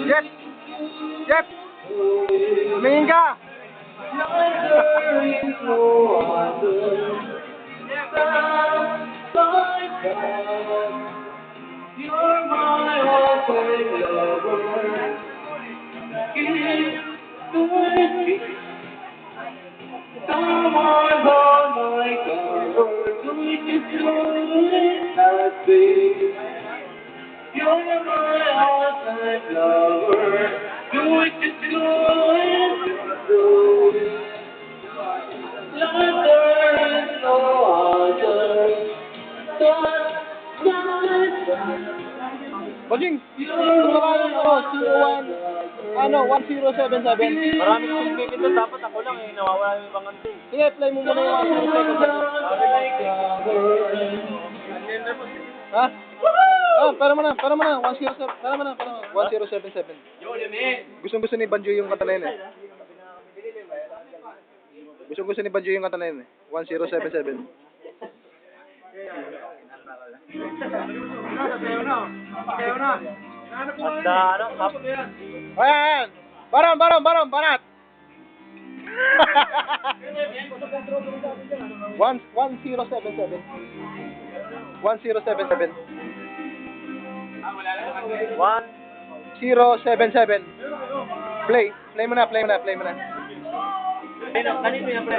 Jeff! Jeff! Tumingin ka! You're my all-time lover. Someone on my cover, do it just do it, baby. You're my all-time lover. Do it just do it, there is no other. Bossing! Tumakalan ako, 1077. Maraming silbikin doon, dapat ako lang eh, nawawala yung ibang anting. Sige, play mo muna yung 1077. Ha? Oh, para mo na, 107, para mo na, 1077. Gustong-gusto ni Banjo yung kanta na yun eh. Gustong-gusto ni Banjo yung kanta na yun eh. 1077. Handa, ano, tap. Ayan! Baram, banat! 1077. 1077. 1077. Play mo na. Kanino yan, pre?